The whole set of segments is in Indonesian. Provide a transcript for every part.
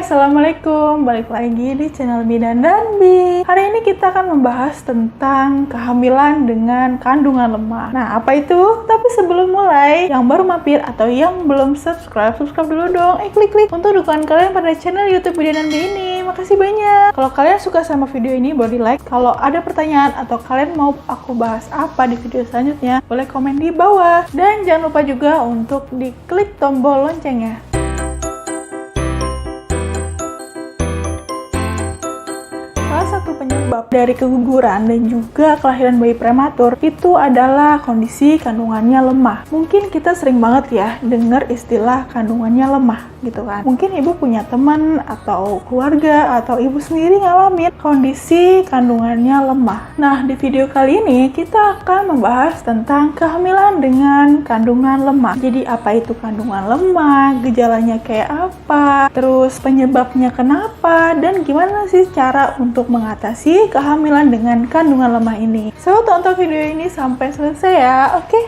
Assalamualaikum. Balik lagi di channel Bidan dan Bi. Hari ini kita akan membahas tentang kehamilan dengan kandungan lemah. Nah, apa itu? Tapi sebelum mulai, yang baru mampir atau yang belum subscribe dulu dong. Klik untuk dukungan kalian pada channel YouTube Bidan dan Bi ini. Makasih banyak. Kalau kalian suka sama video ini, boleh di like. Kalau ada pertanyaan atau kalian mau aku bahas apa di video selanjutnya, boleh komen di bawah. Dan jangan lupa juga untuk diklik tombol loncengnya. Salah satu penyebab dari keguguran dan juga kelahiran bayi prematur itu adalah kondisi kandungannya lemah. Mungkin kita sering banget ya dengar istilah kandungannya lemah gitu kan. Mungkin ibu punya teman atau keluarga atau ibu sendiri ngalamin kondisi kandungannya lemah. Nah, di video kali ini kita akan membahas tentang kehamilan dengan kandungan lemah. Jadi apa itu kandungan lemah, gejalanya kayak apa, terus penyebabnya kenapa, dan gimana sih cara untuk mengatasi kehamilan dengan kandungan lemah ini. So, tonton video ini sampai selesai ya, oke?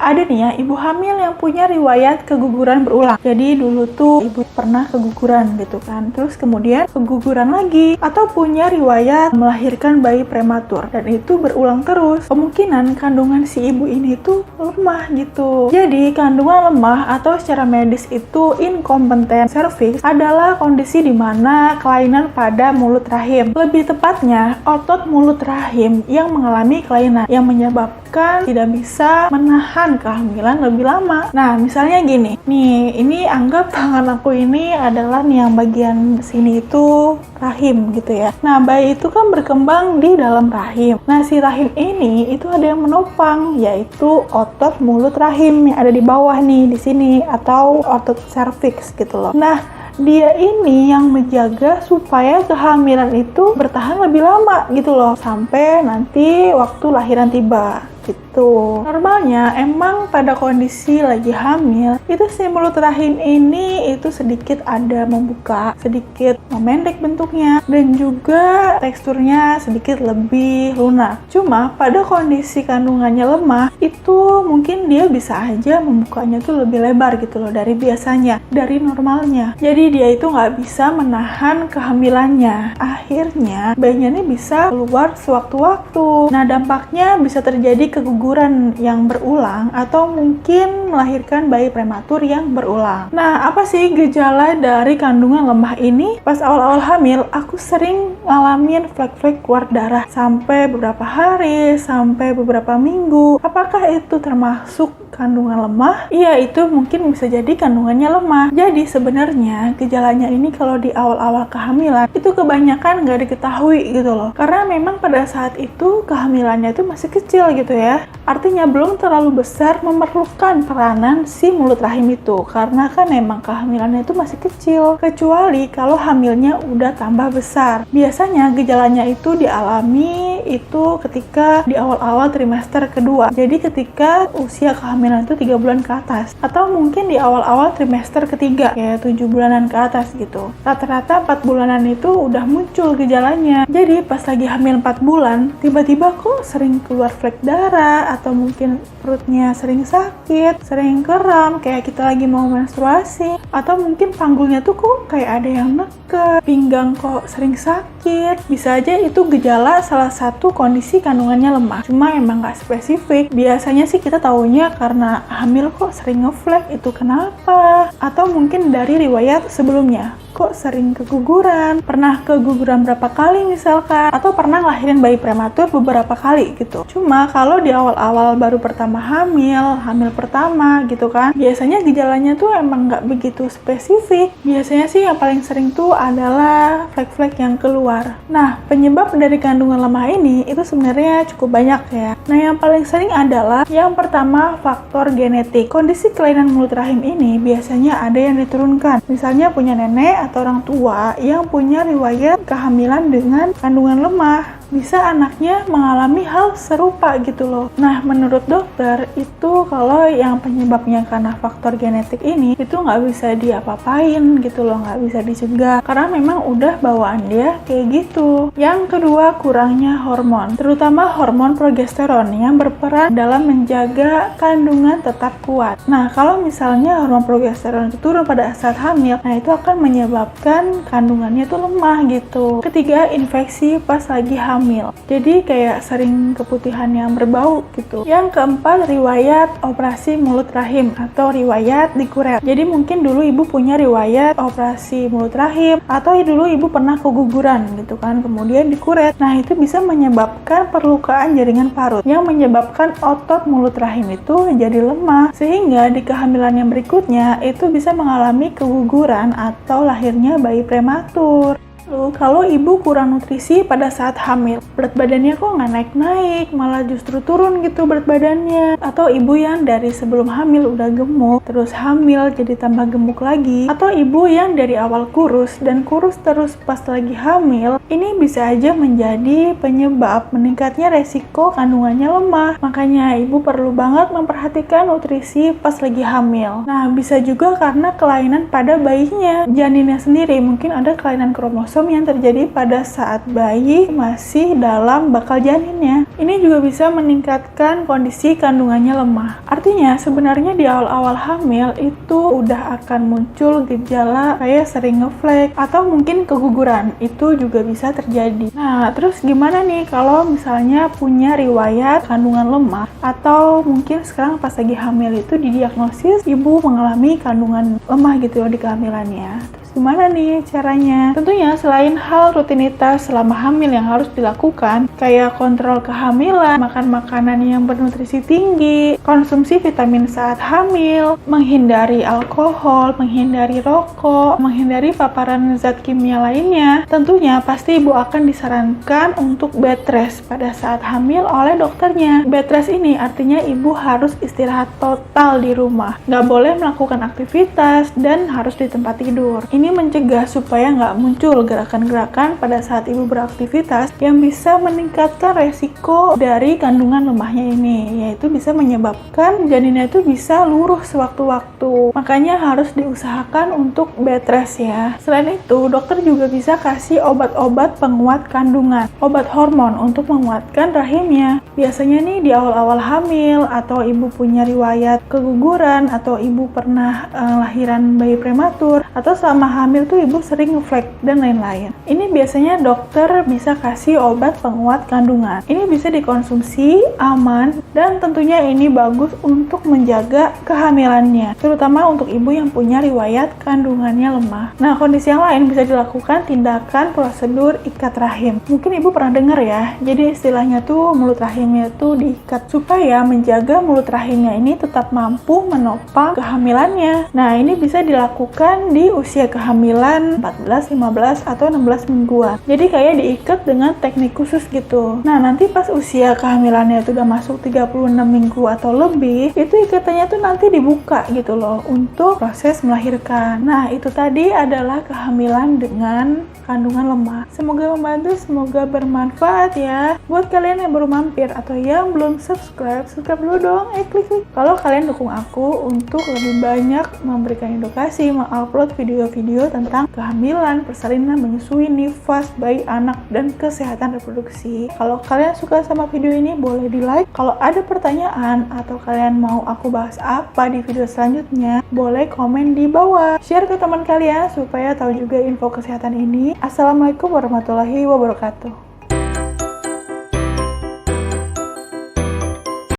Ada nih ya, ibu hamil yang punya riwayat keguguran berulang. Jadi dulu tuh ibu pernah keguguran gitu kan. Terus kemudian keguguran lagi. Atau punya riwayat melahirkan bayi prematur. Dan itu berulang terus. Kemungkinan kandungan si ibu ini tuh lemah gitu. Jadi kandungan lemah atau secara medis itu inkompetent cervix adalah kondisi di mana kelainan pada mulut rahim. Lebih tepatnya, otot mulut rahim yang mengalami kelainan yang menyebabkan tidak bisa menahan kehamilan lebih lama. Nah, misalnya gini, nih, ini anggap tangan aku ini adalah nih yang bagian sini itu rahim gitu ya. Nah, bayi itu kan berkembang di dalam rahim. Nah, si rahim ini itu ada yang menopang, yaitu otot mulut rahim yang ada di bawah nih, di sini, atau otot cervix gitu loh. Nah, dia ini yang menjaga supaya kehamilan itu bertahan lebih lama gitu loh, sampai nanti waktu lahiran tiba gitu. Normalnya emang pada kondisi lagi hamil itu si mulut rahim ini itu sedikit ada membuka, sedikit memendek bentuknya, dan juga teksturnya sedikit lebih lunak. Cuma pada kondisi kandungannya lemah itu mungkin dia bisa aja membukanya tuh lebih lebar gitu loh dari biasanya, dari normalnya. Jadi dia itu nggak bisa menahan kehamilannya. Akhirnya bayinya ini bisa keluar sewaktu-waktu. Nah, dampaknya bisa terjadi keguguran yang berulang atau mungkin melahirkan bayi prematur yang berulang. Nah, apa sih gejala dari kandungan lemah ini? Pas awal-awal hamil, aku sering ngalamin flek-flek keluar darah sampai beberapa hari, sampai beberapa minggu. Apakah itu termasuk kandungan lemah? Iya, itu mungkin bisa jadi kandungannya lemah. Jadi sebenarnya gejalanya ini kalau di awal-awal kehamilan itu kebanyakan nggak diketahui gitu loh. Karena memang pada saat itu kehamilannya itu masih kecil gitu ya. Artinya belum terlalu besar memerlukan peranan si mulut rahim itu, karena kan emang kehamilannya itu masih kecil. Kecuali kalau hamilnya udah tambah besar. Biasanya gejalanya itu dialami itu ketika di awal-awal trimester kedua. Jadi ketika usia kehamilan itu 3 bulan ke atas, atau mungkin di awal-awal trimester ketiga, kayak 7 bulanan ke atas gitu. Rata-rata 4 bulanan itu udah muncul gejalanya. Jadi pas lagi hamil 4 bulan, tiba-tiba kok sering keluar flek darah, atau mungkin perutnya sering sakit, sering kram, kayak kita lagi mau menstruasi, atau mungkin panggulnya tuh kok kayak ada yang neken, pinggang kok sering sakit. Bisa aja itu gejala salah satu kondisi kandungannya lemah. Cuma emang nggak spesifik. Biasanya sih kita taunya karena hamil kok sering ngeflek, itu kenapa? Atau mungkin dari riwayat sebelumnya. Kok sering keguguran, pernah keguguran berapa kali misalkan, atau pernah ngelahirin bayi prematur beberapa kali gitu. Cuma kalau di awal-awal baru pertama hamil pertama gitu kan, biasanya gejalanya tuh emang nggak begitu spesifik. Biasanya sih yang paling sering tuh adalah flek-flek yang keluar. Nah, penyebab dari kandungan lemah ini itu sebenarnya cukup banyak ya. Nah, yang paling sering adalah yang pertama faktor genetik. Kondisi kelainan mulut rahim ini biasanya ada yang diturunkan. Misalnya punya nenek atau orang tua yang punya riwayat kehamilan dengan kandungan lemah. bisa anaknya mengalami hal serupa gitu loh. Nah, menurut dokter itu kalau yang penyebabnya karena faktor genetik ini itu nggak bisa diapa-apain gitu loh, nggak bisa dicegah karena memang udah bawaan dia kayak gitu. Yang kedua, kurangnya hormon, terutama hormon progesteron yang berperan dalam menjaga kandungan tetap kuat. Nah, kalau misalnya hormon progesteron itu turun pada saat hamil, nah itu akan menyebabkan kandungannya tuh lemah gitu. Ketiga, infeksi pas lagi hamil. Jadi kayak sering keputihan yang berbau gitu. Yang keempat, riwayat operasi mulut rahim atau riwayat dikuret. Jadi mungkin dulu ibu punya riwayat operasi mulut rahim atau dulu ibu pernah keguguran gitu kan, kemudian dikuret. Nah, itu bisa menyebabkan perlukaan jaringan parut yang menyebabkan otot mulut rahim itu jadi lemah sehingga di kehamilan yang berikutnya itu bisa mengalami keguguran atau lahirnya bayi prematur. Lalu, kalau ibu kurang nutrisi pada saat hamil, berat badannya kok nggak naik-naik, malah justru turun gitu berat badannya. Atau ibu yang dari sebelum hamil udah gemuk, terus hamil jadi tambah gemuk lagi. Atau ibu yang dari awal kurus dan kurus terus pas lagi hamil, ini bisa aja menjadi penyebab meningkatnya resiko kandungannya lemah. Makanya ibu perlu banget memperhatikan nutrisi pas lagi hamil. Nah, bisa juga karena kelainan pada bayinya, janinnya sendiri. Mungkin ada kelainan kromosom yang terjadi pada saat bayi masih dalam bakal janinnya. Ini juga bisa meningkatkan kondisi kandungannya lemah. Artinya sebenarnya di awal-awal hamil itu udah akan muncul gejala kayak sering ngeflek atau mungkin keguguran. Itu juga bisa terjadi. Nah, terus gimana nih kalau misalnya punya riwayat kandungan lemah atau mungkin sekarang pas lagi hamil itu didiagnosis ibu mengalami kandungan lemah gitu loh di kehamilannya. Gimana nih caranya? Tentunya selain hal rutinitas selama hamil yang harus dilakukan, kayak kontrol kehamilan, makan makanan yang bernutrisi tinggi, konsumsi vitamin saat hamil, menghindari alkohol, menghindari rokok, menghindari paparan zat kimia lainnya. Tentunya pasti ibu akan disarankan untuk bed rest pada saat hamil oleh dokternya. Bed rest ini artinya ibu harus istirahat total di rumah. Nggak boleh melakukan aktivitas dan harus di tempat tidur. Ini mencegah supaya nggak muncul gerakan-gerakan pada saat ibu beraktivitas yang bisa meningkatkan resiko dari kandungan lemahnya ini, yaitu bisa menyebabkan janinnya itu bisa luruh sewaktu-waktu. Makanya harus diusahakan untuk bed rest ya. Selain itu, dokter juga bisa kasih obat-obat penguat kandungan, obat hormon untuk menguatkan rahimnya. Biasanya nih di awal-awal hamil atau ibu punya riwayat keguguran atau ibu pernah lahiran bayi prematur atau selama hamil tuh ibu sering ngeflek dan lain-lain. Ini biasanya dokter bisa kasih obat penguat kandungan. Ini bisa dikonsumsi, aman, dan tentunya ini bagus untuk menjaga kehamilannya, terutama untuk ibu yang punya riwayat kandungannya lemah. Nah, kondisi yang lain bisa dilakukan tindakan prosedur ikat rahim. Mungkin ibu pernah dengar ya, jadi istilahnya tuh mulut rahimnya tuh diikat supaya menjaga mulut rahimnya ini tetap mampu menopang kehamilannya. Nah, ini bisa dilakukan di usia kehamilan 14, 15, atau 16 mingguan. Jadi kayak diikat dengan teknik khusus gitu. Nah, nanti pas usia kehamilannya itu udah masuk 36 minggu atau lebih, itu ikatannya tuh nanti dibuka gitu loh untuk proses melahirkan. Nah, itu tadi adalah kehamilan dengan kandungan lemah. Semoga membantu, semoga bermanfaat ya. Buat kalian yang baru mampir atau yang belum subscribe dulu dong, klik. Kalau kalian dukung aku untuk lebih banyak memberikan edukasi, mengupload video-video tentang kehamilan, persalinan, menyusui, nifas, bayi, anak, dan kesehatan reproduksi. Kalau kalian suka sama video ini, boleh di like. Kalau ada pertanyaan atau kalian mau aku bahas apa di video selanjutnya, boleh komen di bawah. Share ke teman kalian supaya tahu juga info kesehatan ini. Assalamualaikum warahmatullahi wabarakatuh.